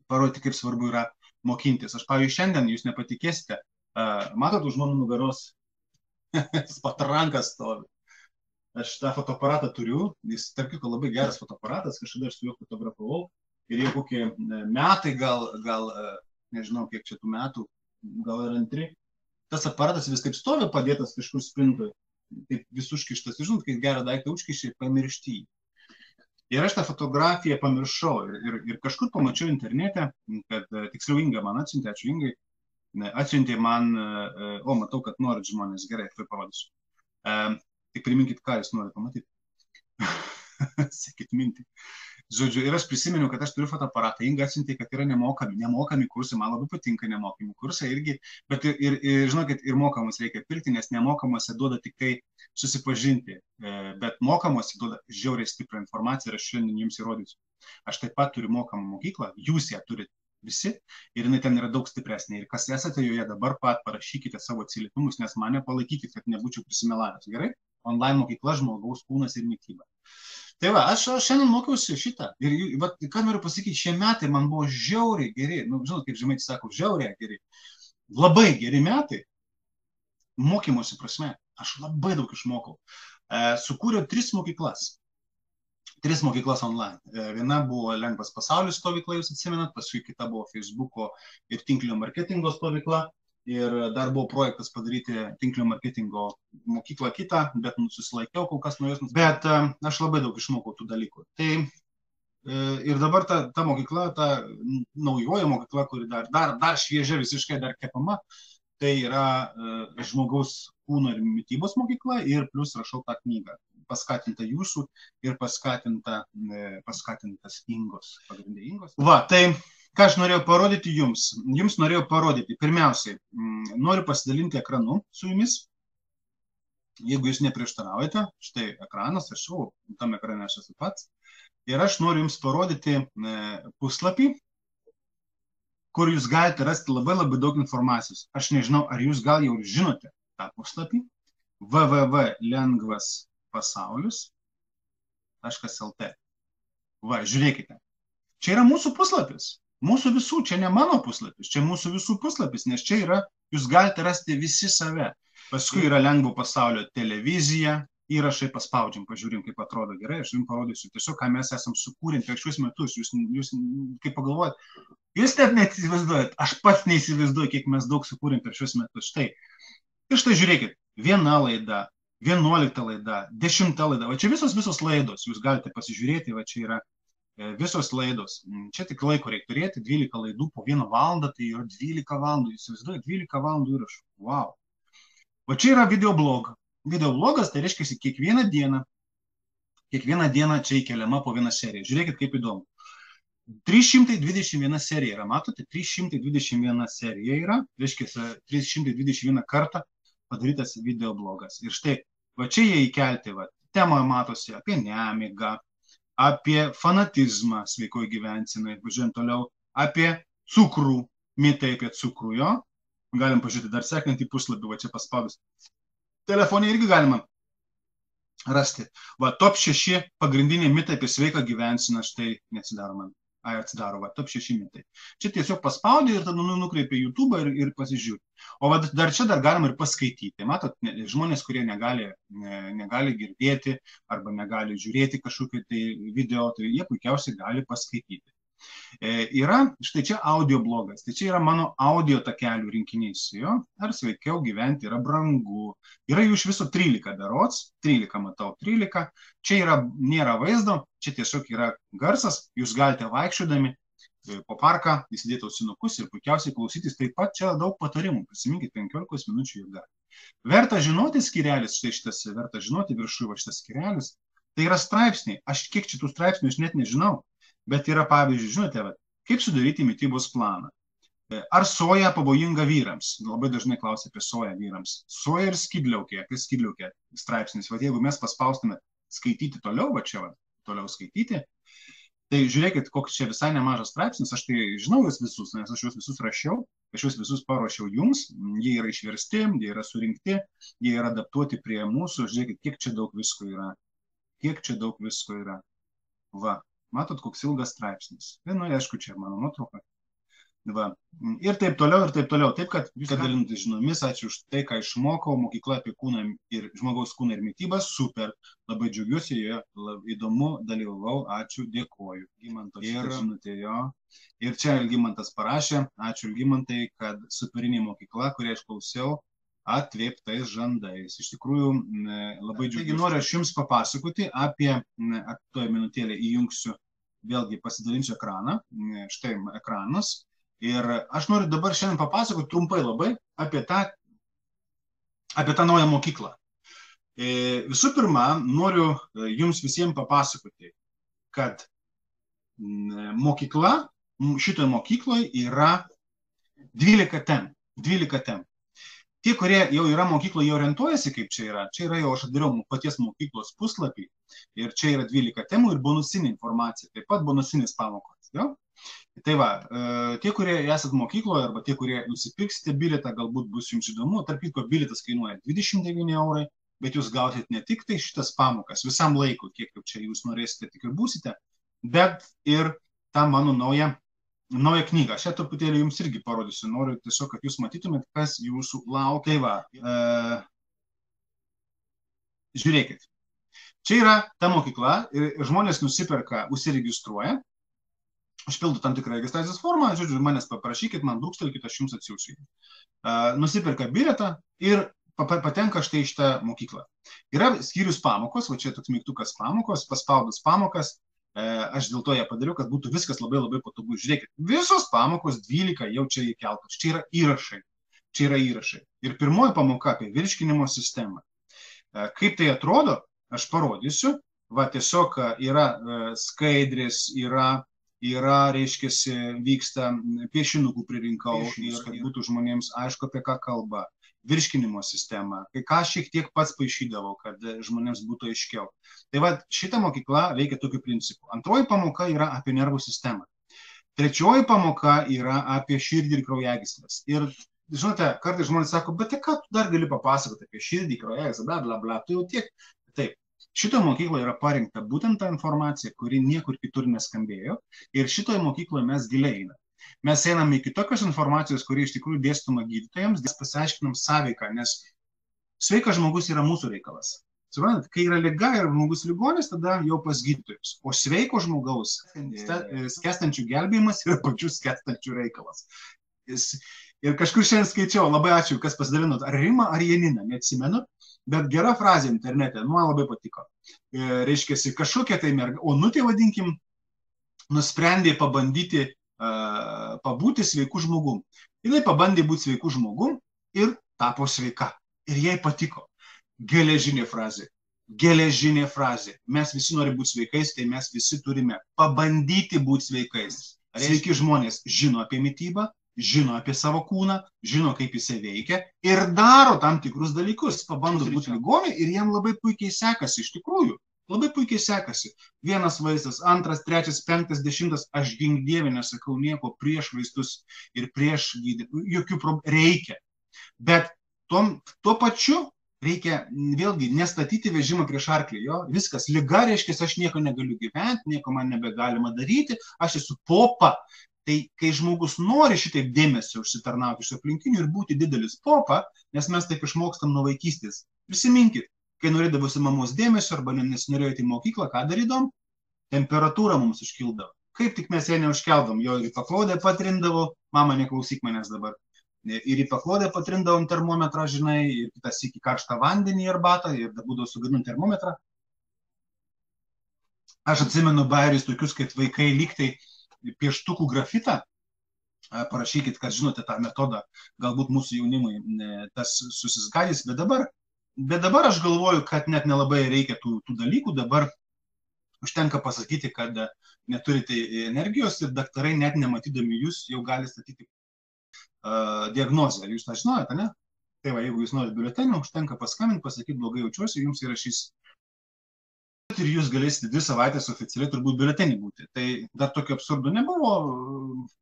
parodyti, kaip svarbu yra mokintis. Aš, pavyzdžiui, šiandien, jūs nepatikėsite, matot už mano nugaros patrankas stovi. Aš tą fotoaparatą turiu, jis, tarp kitko, labai geras fotoaparatas, kažkada aš su juo fotografavau ir jau kokie metai, gal nežinau, kiek čia tų metų, gal ir antri. Tas aparatas vis taip stovi padėtas kažkur spintoje, taip vis užkištas. Žinot, kai gerą daiktą užkišti, pamiršti jį. Ir aš tą fotografiją pamiršau ir kažkur pamačiau internete, kad tiksliau Inga man atsiuntė, ačiū Ingai, atsiuntė man, matau, kad norit žmonės, gerai, tai parodysiu. Tik priminkit, ką jūs norite pamatyti. Sekit mintį. Žodžiu, ir aš prisimenu, kad aš turiu fotoaparatą, Inga atsiuntė, kad yra nemokami kursai, man labai patinka nemokami kursai irgi, bet ir žinokit, ir mokamus reikia pirkti, nes nemokamuose duoda tik tai susipažinti, bet mokamuose duoda žiauriai stiprią informaciją ir aš šiandien jums įrodysiu. Aš taip pat turiu mokamą mokyklą, jūs ją turite visi ir jinai ten yra daug stipresnė. Ir kas esate joje dabar pat, parašykite savo atsiliepimus, nes mane palaikykite, kad nebūčiau prisimelavęs. Gerai? Online mokykla, žmogaus kūnas ir mityba. Tai va, aš šiandien mokiausi šitą. Ir va, ką noriu pasakyti, šie metai man buvo žiauriai geri. Nu, žinot, kaip žemaitis sako, žiauriai geri. Labai geri metai. Mokymosi prasme. Aš labai daug išmokau. Sukūriau 3 mokyklas. 3 mokyklas online. Viena buvo Lengvas pasaulis stovykla, jūs atsimenat, paskui kita buvo Facebooko ir tinklinio marketingo stovykla. Ir dar buvo projektas padaryti tinklinio marketingo mokyklą kitą, bet susilaikiau kol kas nuo jos. Bet aš labai daug išmokau tų dalykų. Tai ir dabar ta mokykla, ta naujoji mokykla, kuri dar šviežia visiškai, dar kepama, tai yra žmogaus kūno ir mitybos mokykla ir plus rašau tą knygą. Paskatinta jūsų ir paskatintas Ingos, pagrindė Ingos. Va, tai ką aš norėjau parodyti jums? Jums norėjau parodyti, pirmiausiai, noriu pasidalinti ekranu su jumis. Jeigu jūs neprieštaraujate, štai ekranas, aš jau tam ekrane aš esu pats. Ir aš noriu jums parodyti puslapį, kur jūs galite rasti labai daug informacijos. Aš nežinau, ar jūs gal jau žinote tą puslapį. www.lengvaspasaulis.lt. Va, žiūrėkite. Čia yra mūsų puslapis. Mūsų visų, čia ne mano puslapis, čia mūsų visų puslapis, nes čia yra, jūs galite rasti visi save. Paskui yra Lengvo pasaulio televizija, įrašai paspaudžiam, pažiūrim, kaip atrodo gerai, aš jums parodysiu tiesiog, ką mes esam sukūrę per šiuos metus, jūs kaip pagalvojat, jūs net neįsivaizduojat, aš pats neįsivaizduoju, kiek mes daug sukūrėm per šiuos metus. Štai. Ir štai žiūrėkit, 1 laida, 11 laida, 10 laida, va čia visos laidos, jūs galite pasižiūrėti, va čia yra visos laidos. Čia tik laiko reikia turėti, 12 laidų po 1 valandą, tai yra 12 valandų, jūs įsivaizduojate, 12 valandų įrašų. Wow. Va čia yra videoblog. Videoblogas, tai reiškia, kiekvieną dieną čia įkeliama po 1 seriją. Žiūrėkit, kaip įdomu. 321 serija yra, matote, 321 serija yra, reiškia, 321 kartą padarytas videoblogas. Ir štai, va čia jie įkelti, va, tema matosi apie nemigą, apie fanatizmą sveikoj gyvensenai, važiuojant toliau, apie cukrų, mitai apie cukrų, jo. Galim pažiūrėti dar sekantį puslapį, va čia paspaudus. Telefone irgi galima rasti. Va, top 6 pagrindiniai mitai apie sveiką gyvenseną, štai neatsidaro man. Atsidaro, va, top 6 mitai. Čia tiesiog paspaudė ir tada nukreipia YouTube ir pasižiūrė. O va, dar čia dar galima ir paskaityti. Matot, žmonės, kurie negali girdėti arba negali žiūrėti kažkokį tai video, tai jie puikiausiai gali paskaityti. Yra, štai čia audio blogas, tai čia yra mano audio takelių rinkinys, jo, ar sveikiau gyventi yra brangu. Yra jų iš viso 13 berods, 13 matau, 13, čia nėra vaizdo, čia tiesiog yra garsas, jūs galite vaikščiodami po parką, įsidėti ausinukus ir puikiausiai klausytis, taip pat čia daug patarimų, prisiminkit 15 minučių jėga. Verta žinoti skirelis, štai šitas verta žinoti viršuje va šitas skirelis, tai yra straipsniai, aš kiek šitų straipsnių aš net nežinau. Bet yra, pavyzdžiui, žinote, kaip sudaryti mitybos planą. Ar soja pavojinga vyrams? Labai dažnai klausia apie soją vyrams. Soja ir skydliaukė, apie skydliaukę straipsnis. Vat jeigu mes paspaustume skaityti toliau, va čia, toliau skaityti, tai žiūrėkit, koks čia visai nemažas straipsnis. Aš tai žinau jūs visus, nes aš juos visus rašiau, aš juos visus paruošiau jums. Jie yra išversti, jie yra surinkti, jie yra adaptuoti prie mūsų. Žiūrėkit, kiek čia daug visko yra. Kiek čia daug visko yra. Va. Matot, koks ilgas straipsnis. Vienoje, aišku, čia mano nuotrauka. Va. Ir taip toliau, ir taip toliau. Taip, kad jūs dalinatės žiniomis, ačiū už tai, ką išmokau, mokykla apie kūną ir žmogaus kūną ir mitybą, super, labai džiaugiuosi, joje įdomu, dalyvavau, ačiū, dėkoju. Gymanto žinutė jo. Ir čia Algimantas parašė, ačiū Algimantai, kad superinė mokykla, kurią aš klausiau, atvėptais žandais. Iš tikrųjų, labai džiaugiuosi. Taigi noriu aš jums papasakoti apie, toje minutėlė įjungsiu, vėlgi pasidalinsiu ekraną, štai ekranas. Ir aš noriu dabar šiandien papasakoti trumpai labai apie tą naują mokyklą. Visų pirma, noriu jums visiems papasakoti, kad mokykla, šitoje mokykloje yra 12 temų. 12 temų. Tie, kurie jau yra mokykloje, jie orientuojasi, kaip čia yra. Čia yra jau aš atdariau paties mokyklos puslapį. Ir čia yra 12 temų ir bonusinė informacija. Taip pat bonusinis pamokos. Jo? Tai va, tie, kurie esat mokykloje arba tie, kurie nusipirksite bilietą, galbūt bus jums įdomu. Tarp kitko, bilietas kainuoja 29 eurai, bet jūs gausit ne tik tai šitas pamokas visam laikui, kiek jau čia jūs norėsite, tik ir būsite, bet ir tą mano naują knygą. Aš čia truputėlį jums irgi parodysiu. Noriu tiesiog, kad jūs matytumėt, kas jūsų laukia. Tai va, žiūrėkit. Čia yra ta mokykla ir žmonės nusiperka, užsiregistruoja. Užpildo tam tikrą registracijos formą, žodžiu, manęs paprašykit, man dūkstelkit, aš jums atsiųsiu. Nusipirka bilietą ir patenka štai į šitą mokyklą. Yra skyrius pamokos, va čia toks mygtukas pamokos, paspaudus pamokas, aš dėl to ją padariau, kad būtų viskas labai labai patogu. Žiūrėkit, visos pamokos 12 jau čia įkeltos, čia yra įrašai. Čia yra įrašai. Ir pirmoji pamoka apie virškinimo sistemą. Kaip tai atrodo, aš parodysiu. Va tiesiog yra skaidrės, reiškiasi, vyksta piešinukų pririnkau, kad būtų žmonėms aišku, apie ką kalba. Virškinimo sistema, kai ką šiek tiek pats paišydavau, kad žmonėms būtų aiškiau. Tai va, šita mokykla veikia tokiu principu. Antroji pamoka yra apie nervų sistemą. Trečioji pamoka yra apie širdį ir kraujagyslės. Ir, žinote, kartais žmonės sako, bet tai ką tu dar gali papasakoti apie širdį, kraujagyslės, bla, bla, bla, tu jau tiek. Taip. Šitoje mokykloje yra parinkta būtent ta informacija, kuri niekur kitur neskambėjo. Ir šitoje mokykloje mes giliai einame. Mes einame iki tokios informacijos, kuri iš tikrųjų dėstoma gydytojams, nes pasiaiškinam sąveiką, nes sveikas žmogus yra mūsų reikalas. Suprantat, kai yra liga ir žmogus ligonis, tada jau pas gydytojus. O sveiko žmogaus skęstančių gelbėjimas yra pačių skęstančių reikalas. Ir kažkur šiandien skaičiau, labai ačiū, kas pasidalinot, ar Rima, ar Janina, neatsimenu. Bet gera frazė internete, man labai patiko. Reiškiasi, kažkokia tai merga, Onutė vadinkim, nusprendė pabandyti pabūti sveikų žmogum. Jinai pabandė būti sveikų žmogum ir tapo sveika. Ir jai patiko. Geležinė frazė. Geležinė frazė. Mes visi norime būti sveikais, tai mes visi turime pabandyti būti sveikais. Sveiki žmonės žino apie mitybą, žino apie savo kūną, žino, kaip jisai veikia ir daro tam tikrus dalykus. Pabando būti ligoniai ir jam labai puikiai sekasi, iš tikrųjų. Labai puikiai sekasi. Vienas vaistas, antras, trečias, penktas, 10. Aš gink Dieve nesakau nieko prieš vaistus ir prieš gydymą. Jokių problemų reikia. Bet tuo pačiu reikia vėlgi nestatyti vežimą prieš arklį. Jo? Viskas, liga reiškia, aš nieko negaliu gyventi, nieko man nebegalima daryti, aš esu popa. Tai kai žmogus nori šitaip dėmesio užsitarnauti iš aplinkinių ir būti didelis popa, nes mes taip išmokstam nuo vaikystės. Prisiminkit, kai norėdavosi mamos dėmesio arba nesinorėjote į mokyklą, ką darydom? Temperatūra mums užkildavo. Kaip tik mes ją neužkeldom, jo ir į paklodę patrindavo, mama neklausyk manęs dabar, ir į paklodę patrindavom termometrą, žinai, ir kitas iki karštą vandenį į arbatą, ir būdavo sugadinant termometrą. Aš atsimenu bajerius tokius, kad vaikai lygtai pieštukų grafitą, parašykit, kad žinote tą metodą, galbūt mūsų jaunimui tas susisgadys, bet dabar aš galvoju, kad net nelabai reikia tų dalykų, dabar užtenka pasakyti, kad neturite energijos ir daktarai net nematydami jūs jau gali statyti diagnozę. Ar jūs tą žinojate, ne? Tai va, jeigu jūs norite biuletenį, užtenka paskambinti, pasakyti, blogai jaučiuosi, jums įrašys. Ir jūs galėsite 2 savaitės oficialiai turbūt biuletenį būti. Tai dar tokio absurdo nebuvo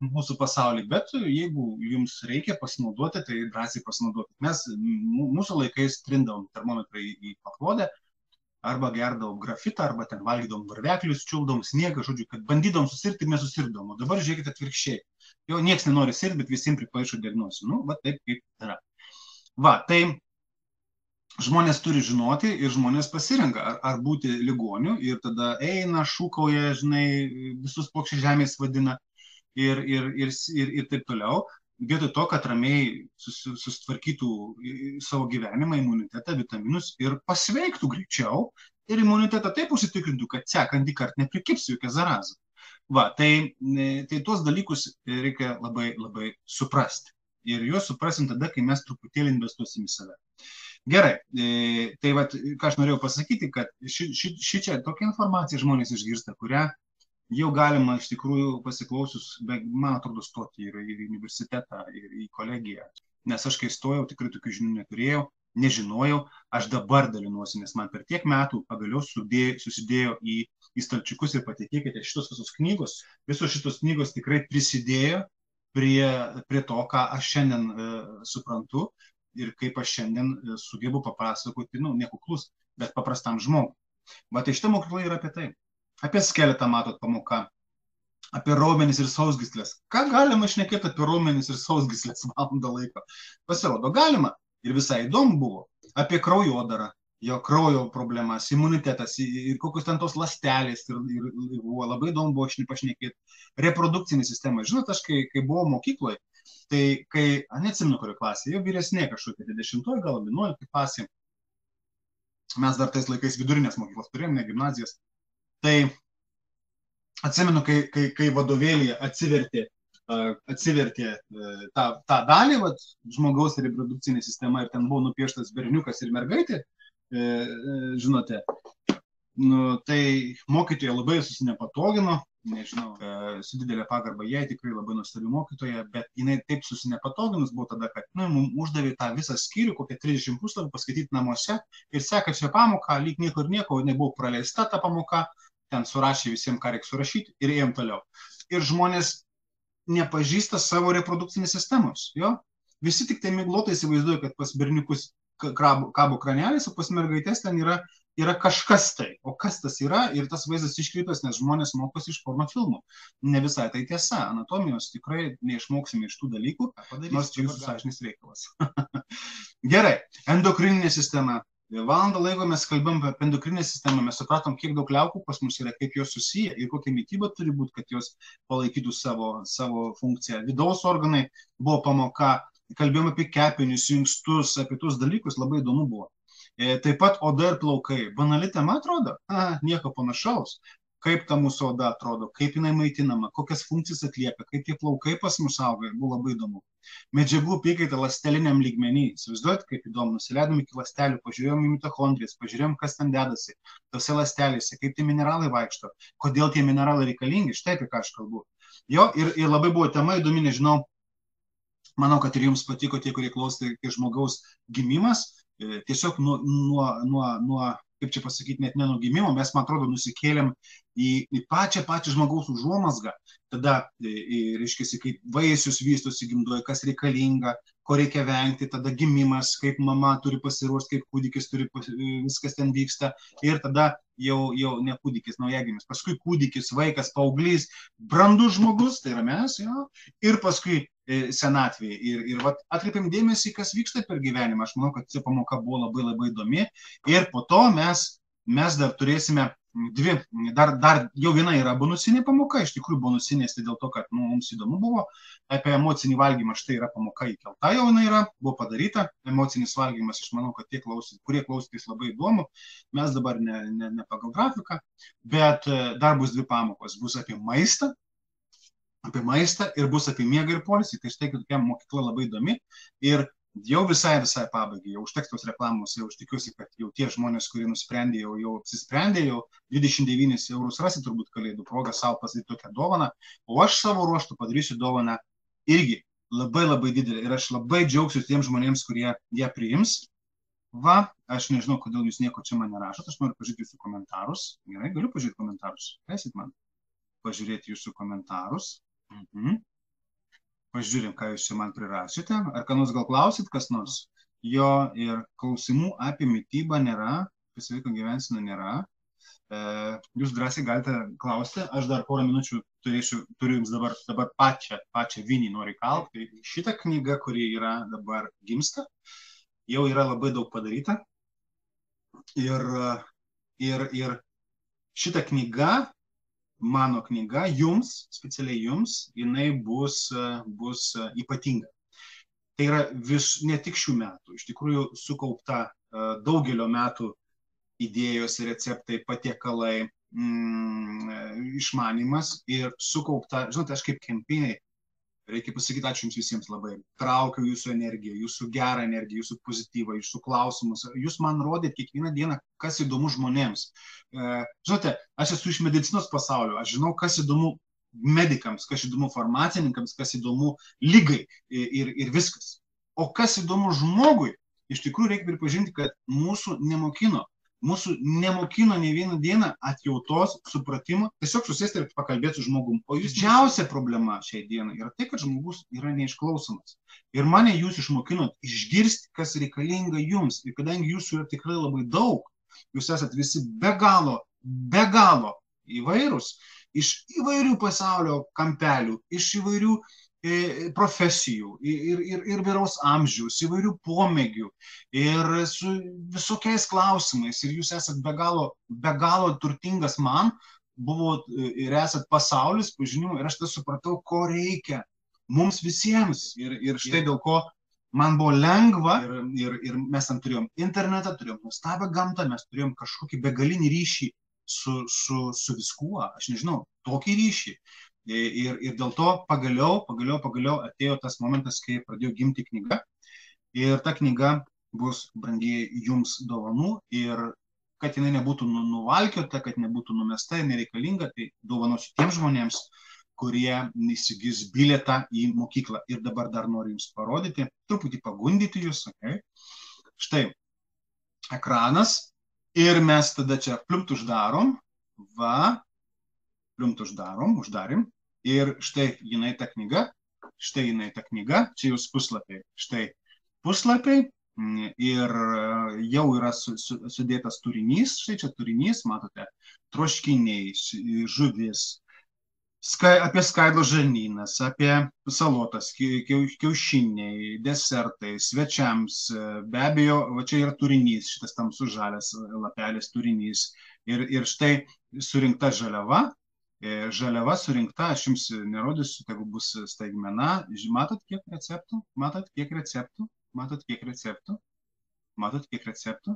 mūsų pasaulyje, bet jeigu jums reikia pasinaudoti, tai drąsiai pasinaudoti. Mes mūsų laikais trindavom termometrą į paklodę, arba gerdavom grafitą, arba ten valgydavom varveklius, čiuldavom sniegą, žodžiu, kad bandydavom susirgti ir nesusirgdavom. O dabar žiūrėkite atvirkščiai. Jo nieks nenori sirgti, bet visiems pripaišo diagnozę. Nu, va taip kaip yra. Va, tai žmonės turi žinoti ir žmonės pasirenka, ar būti ligoniu ir tada eina, šūkauja, žinai, visus plokščiai žemės vadina ir taip toliau. Vietoj to, kad ramiai susitvarkytų savo gyvenimą, imunitetą, vitaminus ir pasveiktų greičiau ir imunitetą taip užsitikrintų, kad sekantį kartą neprikibs jokia zaraza. Va, tai tuos dalykus reikia labai, labai suprasti. Ir juos suprasim tada, kai mes truputėlį investuosim į save. Gerai, tai va, ką aš norėjau pasakyti, kad šičia tokia informacija žmonės išgirsta, kurią jau galima iš tikrųjų pasiklausius, man atrodo, stoti ir į universitetą, ir į kolegiją. Nes aš kai stojau, tikrai tokių žinių neturėjau, nežinojau, aš dabar dalinuosi, nes man per tiek metų pagaliau susidėjo į stalčiukus ir patikėkite, šitos visos šitos knygos tikrai prisidėjo prie to, ką aš šiandien suprantu ir kaip aš šiandien sugebu papasakoti, nekuklus, bet paprastam žmogui. Va, tai šitą mokyklą yra apie tai. Apie skeletą matot pamoka, apie raumenis ir sausgyslės. Ką galima šnekėti apie raumenis ir sausgyslės valandą laiko? Pasirodo, galima. Ir visai įdomu buvo. Apie kraujodarą, jo kraujo problemas, imunitetas ir kokios ten tos ląstelės. Ir buvo labai įdomu buvo pašnekėti. Reprodukcinė sistema. Žinot, aš kai buvau mokykloje, tai neatsimenu, kurioje klasėje, jau vyresnė kažkokia, 10 gal 11 klasė. Mes dar tais laikais vidurinės mokyklos turėjom, ne gimnazijas. Tai atsimenu, kai vadovėlyje atsivertė tą dalį, žmogaus reprodukcinė sistema ir ten buvo nupieštas berniukas ir mergaitė, žinote, tai mokytoja labai susinepatogino, nežinau, su didelė pagarba jai, tikrai labai nuostabi mokytoja, bet jinai taip susinepatoginus buvo tada, kad mums uždavė tą visą skyrių, kokią 30 puslapį paskaityti namuose ir sekančią pamoką, lyg nieko ir nieko, nebuvo praleista ta pamoka, ten surašė visiems, ką reikia surašyti ir ėjom toliau. Ir žmonės nepažįsta savo reprodukcinės sistemos, jo? Visi tik tai miglotai įsivaizduoja, kad pas berniukus kabo kranelis, o pas mergaitės ten yra kažkas tai. O kas tas yra? Ir tas vaizdas iškreiptas, nes žmonės mokosi iš porno filmų. Ne visai tai tiesa. Anatomijos tikrai neišmoksime iš tų dalykų, nors čia jūsų sąžinis reikalas. Gerai, endokrininė sistema. Valandą laiko mes kalbam apie endokrininę sistemą, mes supratom, kiek daug liaukų pas mus yra, kaip jos susiję ir kokia mityba turi būti, kad jos palaikytų savo funkciją. Vidaus organai buvo pamoka, kalbėjom apie kepinius, inkstus, apie tuos dalykus, labai įdomu buvo. Taip pat oda ir plaukai. Banali tema atrodo? Nieko panašaus. Kaip ta mūsų oda atrodo, kaip jinai maitinama, kokias funkcijas atlieka, kaip tie plaukai pas mus auga, buvo labai įdomu. Medžiagų apykaita ląsteliniam lygmenį. Įsivaizduojat, kaip įdomu, nusileidom iki ląstelių, pažiūrėjom į mitochondrijas, pažiūrėjom, kas ten dedasi, tose ląstelėse, kaip tie mineralai vaikšto, kodėl tie mineralai reikalingi, štai apie ką aš kalbu. Jo, ir labai buvo tema įdomi, nežinau, manau, kad ir jums patiko tie, kurie klausė, kai žmogaus gimimas, tiesiog nuo kaip čia pasakyti, net ne nuo gimimo, mes, man atrodo, nusikėlėm į pačią žmogaus užuomazgą. Tada, reiškia, kaip vaisius vystosi gimdoje, kas reikalinga, ko reikia vengti, tada gimimas, kaip mama turi pasiruošti, kaip kūdikis turi, viskas ten vyksta. Ir tada jau ne kūdikis, naujagimis, paskui kūdikis, vaikas, paauglys, brandus žmogus, tai yra mes, jo, ir paskui senatvėje. Ir atkreipiam dėmesį, kas vyksta per gyvenimą. Aš manau, kad ši pamoka buvo labai labai įdomi. Ir po to mes dar turėsime dvi, dar jau viena yra bonusinė pamoka, iš tikrųjų bonusinės, tai dėl to, kad mums įdomu buvo apie emocinį valgymą, štai yra pamoka įkelta, jau jinai yra, buvo padaryta, emocinis valgymas, aš manau, kad tie kurie klausotės labai įdomu, mes dabar ne pagal grafiką, bet dar bus dvi pamokos, bus apie maistą ir bus apie miegą ir poilsį, tai štai tokia mokykla labai įdomi ir jau visai pabaigai, jau užteks tos reklamos, jau aš tikiuosi, kad jau tie žmonės, kurie nusprendė, jau apsisprendė, jau 29 eurus rasi turbūt kalėdų progą savo pasidaryti tokią dovaną, o aš savo ruoštų padarysiu dovaną irgi labai labai didelį ir aš labai džiaugsiu tiems žmonėms, kurie ją priims. Va, aš nežinau, kodėl jūs nieko čia man nerašot, aš noriu pažiūrėti jūsų komentarus. Gerai, galiu pažiūrėti komentarus. Leisit man pažiūrėti jūsų komentarus. Pažiūrėm, ką jūs čia man prirašėte. Ar ką nors gal klausit, kas nors? Jo, ir klausimų apie mitybą nėra, apie sveiką gyvenseną nėra. Jūs drąsiai galite klausti, aš dar porą minučių turiu jums dabar pačią vinį noriu kalti. Tai šita knyga, kuri yra dabar gimsta, jau yra labai daug padaryta. Ir šita knyga, mano knyga, jums, specialiai jums, jinai bus ypatinga. Tai yra ne tik šių metų, iš tikrųjų sukaupta daugelio metų idėjos, receptai, patiekalai, išmanimas ir sukaupta, žinote, aš kaip kempiniai, reikia pasakyti ačiū jums visiems labai, traukiu jūsų energiją, jūsų gerą energiją, jūsų pozityvą, jūsų klausimus, jūs man rodėt kiekvieną dieną, kas įdomu žmonėms. Žinote, aš esu iš medicinos pasaulio, aš žinau, kas įdomu medikams, kas įdomu farmacininkams, kas įdomu lygai ir viskas. O kas įdomu žmogui, iš tikrųjų reikia pripažinti, kad mūsų nemokino ne vieną dieną atjautos, supratimo, tiesiog susėsti ir pakalbėti su žmogum. O didžiausia problema šiai dienai yra tai, kad žmogus yra neišklausomas. Ir mane jūs išmokinot išgirsti, kas reikalinga jums. Ir kadangi jūsų yra tikrai labai daug, jūs esat visi be galo įvairūs, iš įvairių pasaulio kampelių, iš įvairių profesijų ir vyraus amžiaus, įvairių pomėgių ir su visokiais klausimais. Ir jūs esat be galo turtingas man, buvot ir esat pasaulis pažinimų ir aš tai supratau, ko reikia mums visiems. Ir štai dėl ko man buvo lengva ir mes tam turėjom internetą, turėjom nuostabią gamtą, mes turėjom kažkokį begalinį ryšį su viskuo, aš nežinau, tokį ryšį. Ir dėl to pagaliau atėjo tas momentas, kai pradėjo gimti knyga. Ir ta knyga bus, brangieji, jums dovanų. Ir kad jinai nebūtų nuvalkiota, kad nebūtų numesta ir nereikalinga, tai dovanosiu tiems žmonėms, kurie įsigys bilietą į mokyklą. Ir dabar dar noriu jums parodyti, truputį pagundyti jūs. Okay. Štai ekranas. Ir mes tada čia pliumt uždarom. Uždarim. Ir štai jinai ta knyga, čia jūs puslapiai, štai puslapiai ir jau yra sudėtas turinys, štai čia turinys, matote, troškiniai, žuvis, apie skaidlo žarnynas, apie salotas, kiaušiniai, desertai, svečiams, be abejo, va čia yra turinys, šitas tamsus žalias lapelis turinys ir štai surinkta žaliava. Žaliava surinkta, aš jums nerodysiu, tegu bus staigmena. Matot, kiek receptų?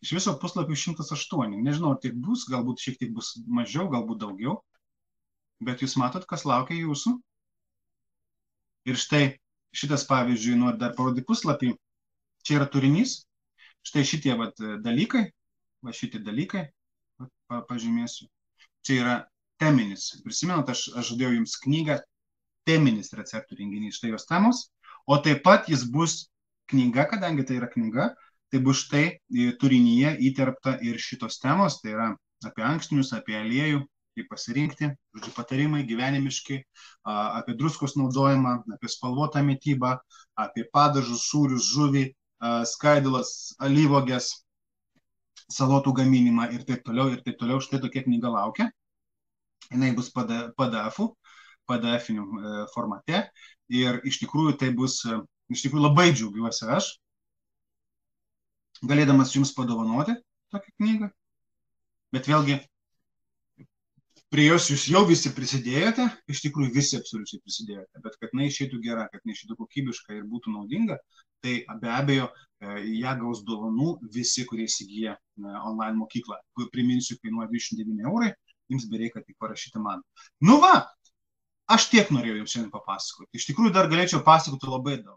Iš viso puslapių 108. Nežinau, tiek bus, galbūt šiek tiek bus mažiau, galbūt daugiau. Bet jūs matot, kas laukia jūsų. Ir štai šitas, pavyzdžiui, noriu dar parodyti puslapį. Čia yra turinys. Štai šitie dalykai. Šitie dalykai. Pažymėsiu. Čia yra teminis. Prisimenat, aš žadėjau jums knygą teminis receptų renginys. Štai jos temos. O taip pat jis bus knyga, kadangi tai yra knyga, tai bus štai turinyje įterpta ir šitos temos. Tai yra apie ankštinius, apie aliejų, kaip pasirinkti, patarimai gyvenimiški, apie druskos naudojimą, apie spalvotą mitybą, apie padažus, sūrius, žuvį, skaidulas, alyvuoges, salotų gaminimą ir taip toliau. Štai tokia knyga laukia. Jinai bus PDF-iniu formate ir iš tikrųjų tai bus, labai džiaugiuosi aš, galėdamas jums padovanoti tokią knygą. Bet vėlgi, prie jos jūs jau visi prisidėjote, iš tikrųjų visi absoliučiai prisidėjote, bet kad jinai išeitų gera, kad jinai išeitų kokybiška ir būtų naudinga, tai be abejo, ją gaus dovanų visi, kurie įsigyja online mokyklą. Priminsiu, kainuoja 29 eurai, jums bereikia tik parašyti man. Nu va, aš tiek norėjau jums šiandien papasakoti. Iš tikrųjų dar galėčiau pasakoti labai daug.